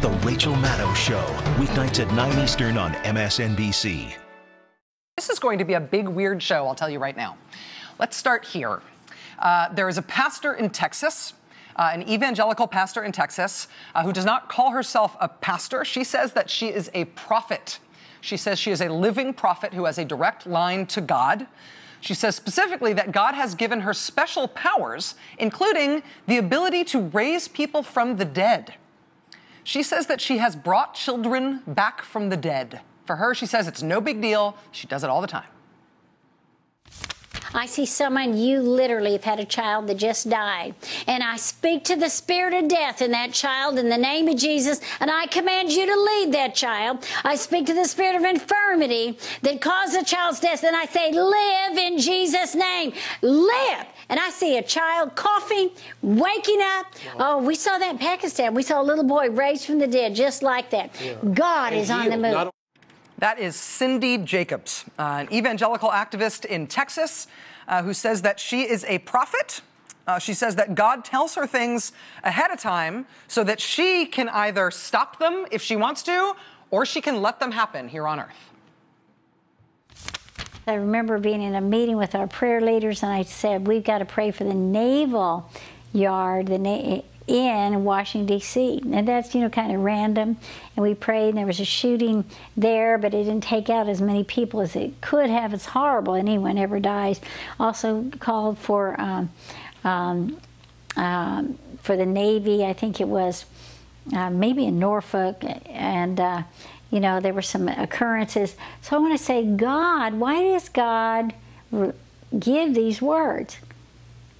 The Rachel Maddow Show, weeknights at 9 Eastern on MSNBC. This is going to be a big, weird show, I'll tell you right now. Let's start here. There is a pastor in Texas, an evangelical pastor in Texas, who does not call herself a pastor. She says that she is a prophet. She says she is a living prophet who has a direct line to God. She says specifically that God has given her special powers, including the ability to raise people from the dead. She says that she has brought children back from the dead. For her, she says it's no big deal. She does it all the time. I see someone, you literally have had a child that just died. And I speak to the spirit of death in that child in the name of Jesus, and I command you to leave that child. I speak to the spirit of infirmity that caused the child's death, and I say, live in Jesus' name. Live. And I see a child coughing, waking up. Oh, we saw that in Pakistan. We saw a little boy raised from the dead just like that. Yeah. God is on the move. That is Cindy Jacobs, an evangelical activist in Texas who says that she is a prophet. She says that God tells her things ahead of time so that she can either stop them if she wants to, or she can let them happen here on earth. I remember being in a meeting with our prayer leaders, and I said, we've got to pray for the naval yard, in Washington, D.C. And that's, you know, kind of random. And we prayed, and there was a shooting there, but it didn't take out as many people as it could have. It's horrible. Anyone ever dies. Also called for the Navy. I think it was maybe in Norfolk. And, you know, there were some occurrences. So I want to say, God, why does God give these words?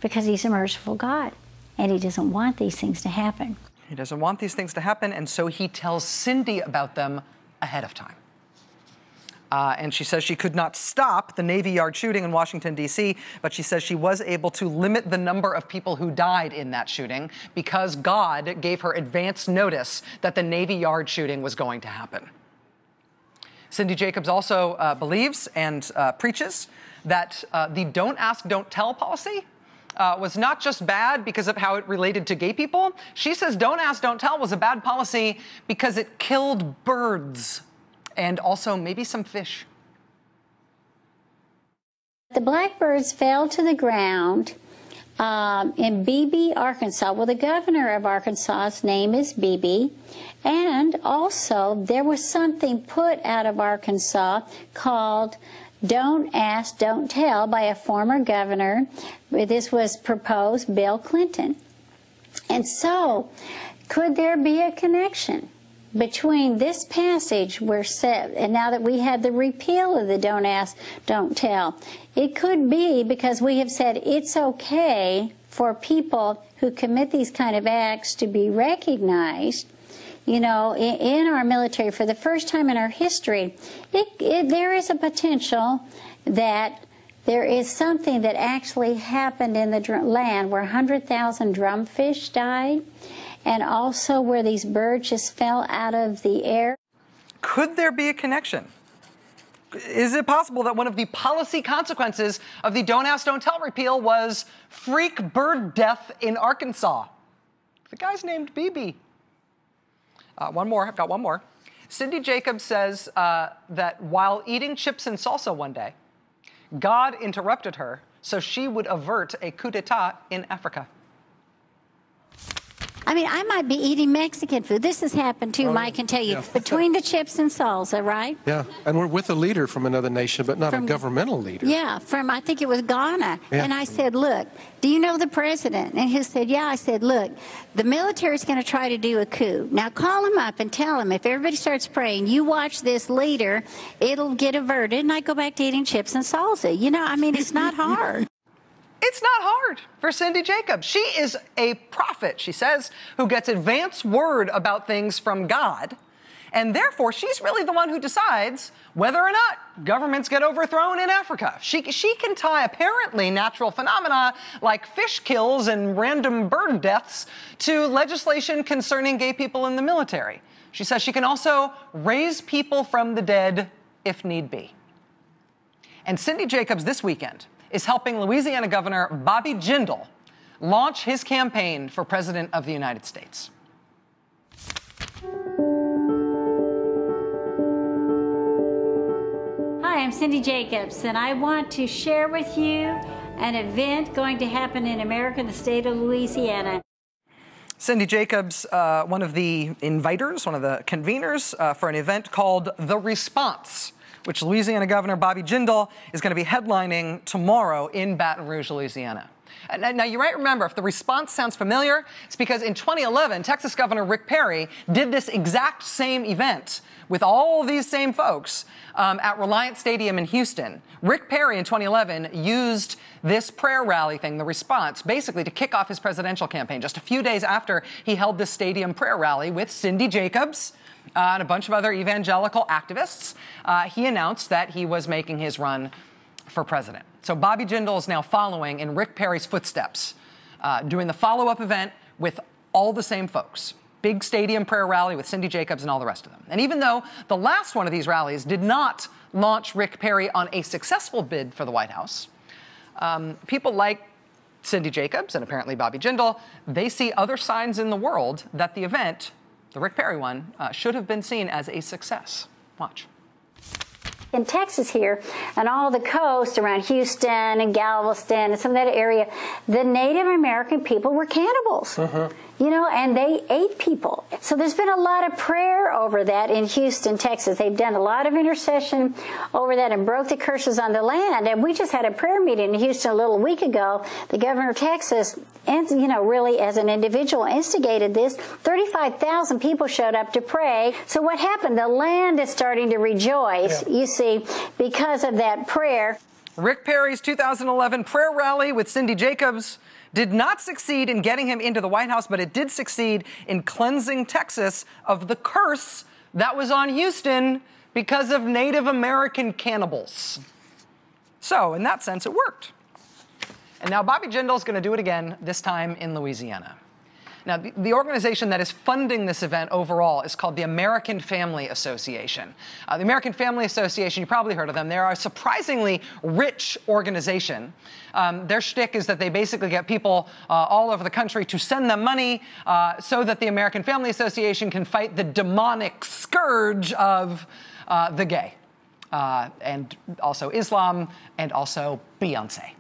Because He's a merciful God. And He doesn't want these things to happen. He doesn't want these things to happen, and so He tells Cindy about them ahead of time. And she says she could not stop the Navy Yard shooting in Washington, D.C., but she says she was able to limit the number of people who died in that shooting because God gave her advance notice that the Navy Yard shooting was going to happen. Cindy Jacobs also believes and preaches that the don't ask, don't tell policy was not just bad because of how it related to gay people. She says don't ask, don't tell was a bad policy because it killed birds and also maybe some fish. The blackbirds fell to the ground in Beebe, Arkansas. Well, the governor of Arkansas's name is Beebe. And also there was something put out of Arkansas called Don't Ask, Don't Tell by a former governor. This was proposed Bill Clinton. And so, could there be a connection between this passage where said, and now that we had the repeal of the Don't Ask, Don't Tell? It could be because we have said it's okay for people who commit these kind of acts to be recognized. You know, in our military, for the first time in our history, there is a potential that there is something that actually happened in the land where 100,000 drumfish died, and also where these birds just fell out of the air. Could there be a connection? Is it possible that one of the policy consequences of the Don't Ask, Don't Tell repeal was freak bird death in Arkansas? The guy's named Beebe. One more. I've got one more. Cindy Jacobs says that while eating chips and salsa one day, God interrupted her so she would avert a coup d'etat in Africa. I mean, I might be eating Mexican food. This has happened too, Mike can tell you. Yeah. Between the chips and salsa, right? Yeah, and we're with a leader from another nation, but not a governmental leader. Yeah, from, I think it was Ghana. Yeah. And I said, look, do you know the president? And he said, yeah. I said, look, the military's going to try to do a coup. Now call him up and tell him if everybody starts praying, you watch this leader, it'll get averted, and I go back to eating chips and salsa. You know, I mean, it's not hard. It's not hard for Cindy Jacobs. She is a prophet, she says, who gets advance word about things from God. And therefore, she's really the one who decides whether or not governments get overthrown in Africa. She can tie apparently natural phenomena like fish kills and random bird deaths to legislation concerning gay people in the military. She says she can also raise people from the dead if need be. And Cindy Jacobs this weekend is helping Louisiana Governor Bobby Jindal launch his campaign for President of the United States. I'm Cindy Jacobs, and I want to share with you an event going to happen in America, the state of Louisiana. Cindy Jacobs, one of the inviters, one of the conveners for an event called The Response, which Louisiana Governor Bobby Jindal is going to be headlining tomorrow in Baton Rouge, Louisiana. Now, you might remember, if The Response sounds familiar, it's because in 2011, Texas Governor Rick Perry did this exact same event with all these same folks at Reliant Stadium in Houston. Rick Perry in 2011 used this prayer rally thing, The Response, basically to kick off his presidential campaign. Just a few days after he held this stadium prayer rally with Cindy Jacobs and a bunch of other evangelical activists, he announced that he was making his run for president. So Bobby Jindal is now following in Rick Perry's footsteps, doing the follow-up event with all the same folks. Big stadium prayer rally with Cindy Jacobs and all the rest of them. And even though the last one of these rallies did not launch Rick Perry on a successful bid for the White House, people like Cindy Jacobs and apparently Bobby Jindal, they see other signs in the world that the event, the Rick Perry one, should have been seen as a success. Watch. In Texas here, and all the coast around Houston and Galveston and some of that area, the Native American people were cannibals. You know, and they ate people. So there's been a lot of prayer over that in Houston, Texas. They've done a lot of intercession over that and broke the curses on the land. And we just had a prayer meeting in Houston a little week ago. The governor of Texas, and you know, really as an individual instigated this. 35,000 people showed up to pray. So what happened? The land is starting to rejoice, you see, because of that prayer. Rick Perry's 2011 prayer rally with Cindy Jacobs did not succeed in getting him into the White House, but it did succeed in cleansing Texas of the curse that was on Houston because of Native American cannibals. So, in that sense, it worked. And now Bobby Jindal is going to do it again, this time in Louisiana. Now, the organization that is funding this event overall is called the American Family Association. The American Family Association, you probably heard of them. They're a surprisingly rich organization. Their shtick is that they basically get people all over the country to send them money so that the American Family Association can fight the demonic scourge of the gay, and also Islam, and also Beyonce.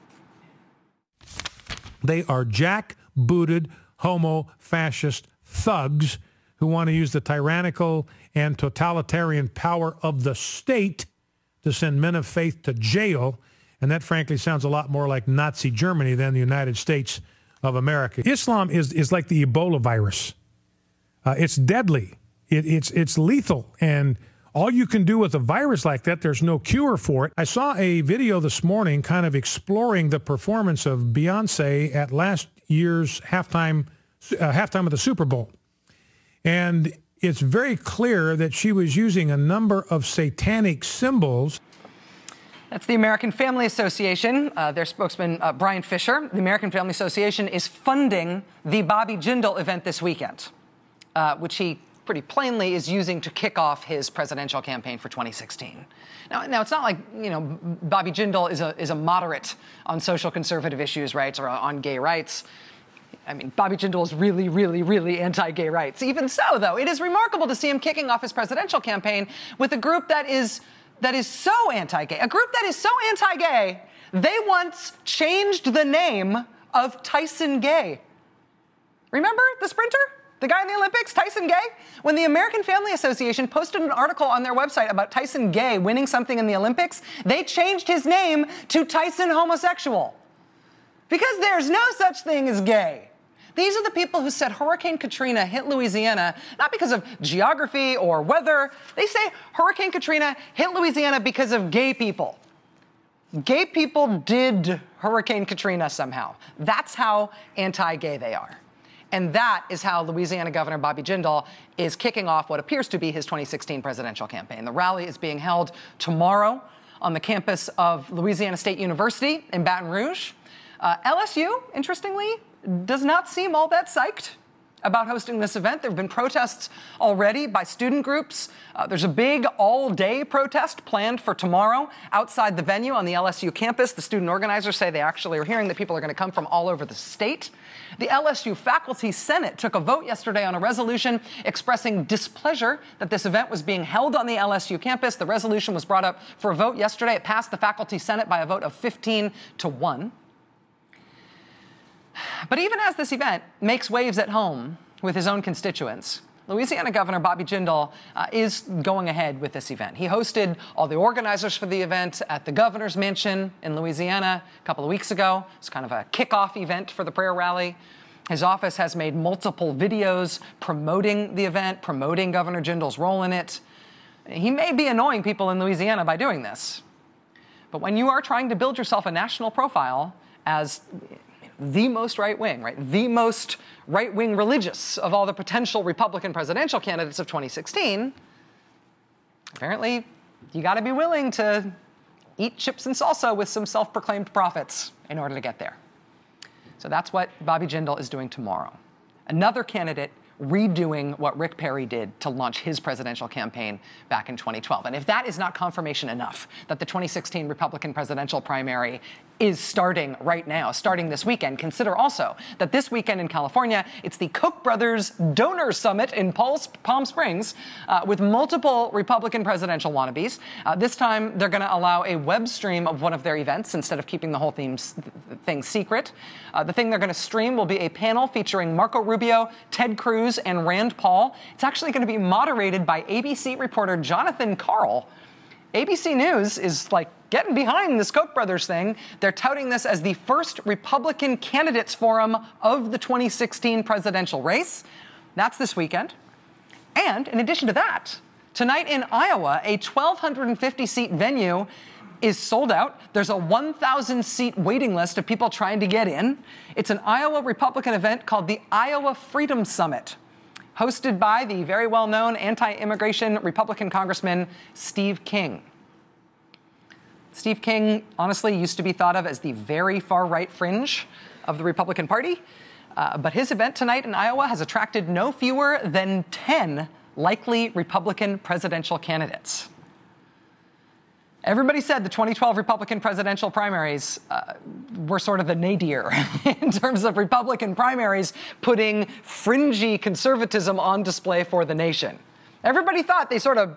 They are jackbooted homo-fascist thugs who want to use the tyrannical and totalitarian power of the state to send men of faith to jail. And that, frankly, sounds a lot more like Nazi Germany than the United States of America. Islam is like the Ebola virus. It's deadly. It's lethal. And all you can do with a virus like that, there's no cure for it. I saw a video this morning kind of exploring the performance of Beyonce at last year's halftime of the Super Bowl. And it's very clear that she was using a number of satanic symbols. That's the American Family Association. Their spokesman, Brian Fisher. The American Family Association is funding the Bobby Jindal event this weekend, which he pretty plainly is using to kick off his presidential campaign for 2016. Now it's not like, you know, Bobby Jindal is a moderate on social conservative issues, right, or on gay rights. I mean, Bobby Jindal is really, really, really anti-gay rights. Even so, though, it is remarkable to see him kicking off his presidential campaign with a group that is so anti-gay. A group that is so anti-gay, they once changed the name of Tyson Gay. Remember the sprinter? The guy in the Olympics, Tyson Gay? When the American Family Association posted an article on their website about Tyson Gay winning something in the Olympics, they changed his name to Tyson Homosexual. Because there's no such thing as gay. These are the people who said Hurricane Katrina hit Louisiana, not because of geography or weather. They say Hurricane Katrina hit Louisiana because of gay people. Gay people did Hurricane Katrina somehow. That's how anti-gay they are. And that is how Louisiana Governor Bobby Jindal is kicking off what appears to be his 2016 presidential campaign. The rally is being held tomorrow on the campus of Louisiana State University in Baton Rouge. LSU, interestingly, does not seem all that psyched about hosting this event. There have been protests already by student groups. There's a big all-day protest planned for tomorrow outside the venue on the LSU campus. The student organizers say they actually are hearing that people are going to come from all over the state. The LSU Faculty Senate took a vote yesterday on a resolution expressing displeasure that this event was being held on the LSU campus. The resolution was brought up for a vote yesterday. It passed the Faculty Senate by a vote of 15-1. But even as this event makes waves at home with his own constituents, Louisiana Governor Bobby Jindal is going ahead with this event. He hosted all the organizers for the event at the governor's mansion in Louisiana a couple of weeks ago. It's kind of a kickoff event for the prayer rally. His office has made multiple videos promoting the event, promoting Governor Jindal's role in it. He may be annoying people in Louisiana by doing this, but when you are trying to build yourself a national profile as the most right-wing, right? The most right-wing religious of all the potential Republican presidential candidates of 2016, apparently you got to be willing to eat chips and salsa with some self-proclaimed prophets in order to get there. So that's what Bobby Jindal is doing tomorrow. Another candidate redoing what Rick Perry did to launch his presidential campaign back in 2012. And if that is not confirmation enough that the 2016 Republican presidential primary is starting right now, starting this weekend, consider also that this weekend in California, it's the Koch brothers donor summit in Palm Springs with multiple Republican presidential wannabes. This time, they're going to allow a web stream of one of their events instead of keeping the whole thing secret. The thing they're going to stream will be a panel featuring Marco Rubio, Ted Cruz, and Rand Paul. It's actually going to be moderated by ABC reporter Jonathan Karl. ABC News is like getting behind this Koch brothers thing. They're touting this as the first Republican candidates forum of the 2016 presidential race. That's this weekend. And in addition to that, tonight in Iowa, a 1,250-seat venue is sold out. There's a 1,000-seat waiting list of people trying to get in. It's an Iowa Republican event called the Iowa Freedom Summit, hosted by the very well-known anti-immigration Republican Congressman Steve King. Steve King, honestly, used to be thought of as the very far-right fringe of the Republican Party, but his event tonight in Iowa has attracted no fewer than 10 likely Republican presidential candidates. Everybody said the 2012 Republican presidential primaries were sort of the nadir in terms of Republican primaries putting fringy conservatism on display for the nation. Everybody thought they sort of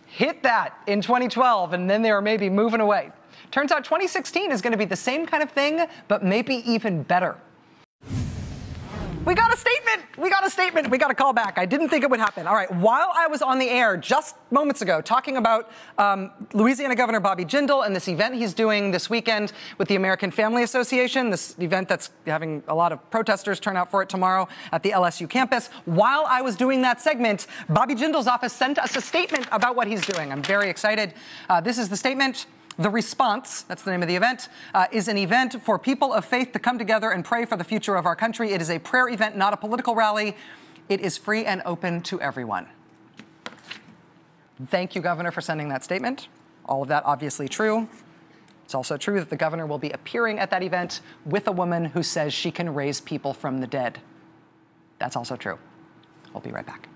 hit that in 2012, and then they were maybe moving away. Turns out 2016 is going to be the same kind of thing, but maybe even better. We got a statement. We got a statement. We got a call back. I didn't think it would happen. All right. While I was on the air just moments ago talking about Louisiana Governor Bobby Jindal and this event he's doing this weekend with the American Family Association, this event that's having a lot of protesters turn out for it tomorrow at the LSU campus, while I was doing that segment, Bobby Jindal's office sent us a statement about what he's doing. I'm very excited. This is the statement. The Response, that's the name of the event, is an event for people of faith to come together and pray for the future of our country. It is a prayer event, not a political rally. It is free and open to everyone. Thank you, Governor, for sending that statement. All of that obviously true. It's also true that the governor will be appearing at that event with a woman who says she can raise people from the dead. That's also true. We'll be right back.